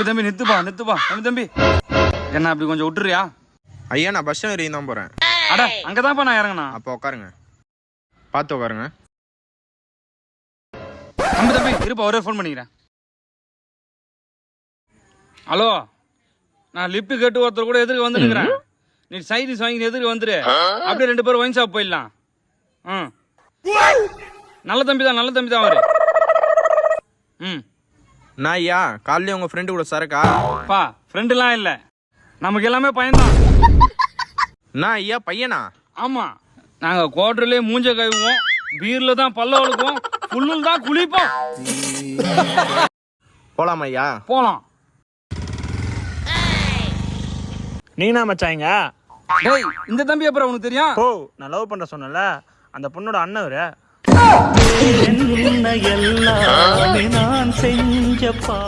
தம்பி நித்துப்பா தம்பி என்ன அப்படி கொஞ்சம் விட்டுறியா? ஐயா நான் பஸ் ஸ்டாண்ட் வரையும் தான் போறேன். அட அங்கதான்ப்பா நான் இறங்கணும். அப்போ உட்காருங்க, பார்த்து உட்காருங்க. தம்பி இருப்பா, ஒரே ஃபோன் பண்ணிக்கிறேன். ஹலோ, நான் லிப்ட் கேட்டு ஒருத்தர் கூட எதிர்க்க வந்துருக்கிறேன். நீ சைடிஸ் வாங்கி எதிர்க்க வந்துரு, அப்படியே 2 பேரும் ஒயின் ஷாப் போயிடலாம். நல்ல தம்பி தான் அவரு. நான் ஐயா காலையில உங்க ஃப்ரெண்டு கூட சரக்கா? பா ஃப்ரெண்டுலாம் இல்ல, நமக்கு எல்லாமே பையன்தான். நான் ஐயா பையனா? ஆமா, நாங்க குவார்டர்லயே மூஞ்ச கழுவுவோம், பீர்ல தான் பல்ல வளர்க்குவோம், புல்லுல தான் குளிப்போம். போலாம் ஐயா? போலாம். நீ என்ன மச்சாங்க? டேய் இந்த தம்பி அப்புறம் உனக்கு தெரியும்? ஓ, நான் லவ் பண்ற சொன்னல, அந்த பொண்ணோட அண்ணன் என்ன எல்லாம் நான் செஞ்சப்பா.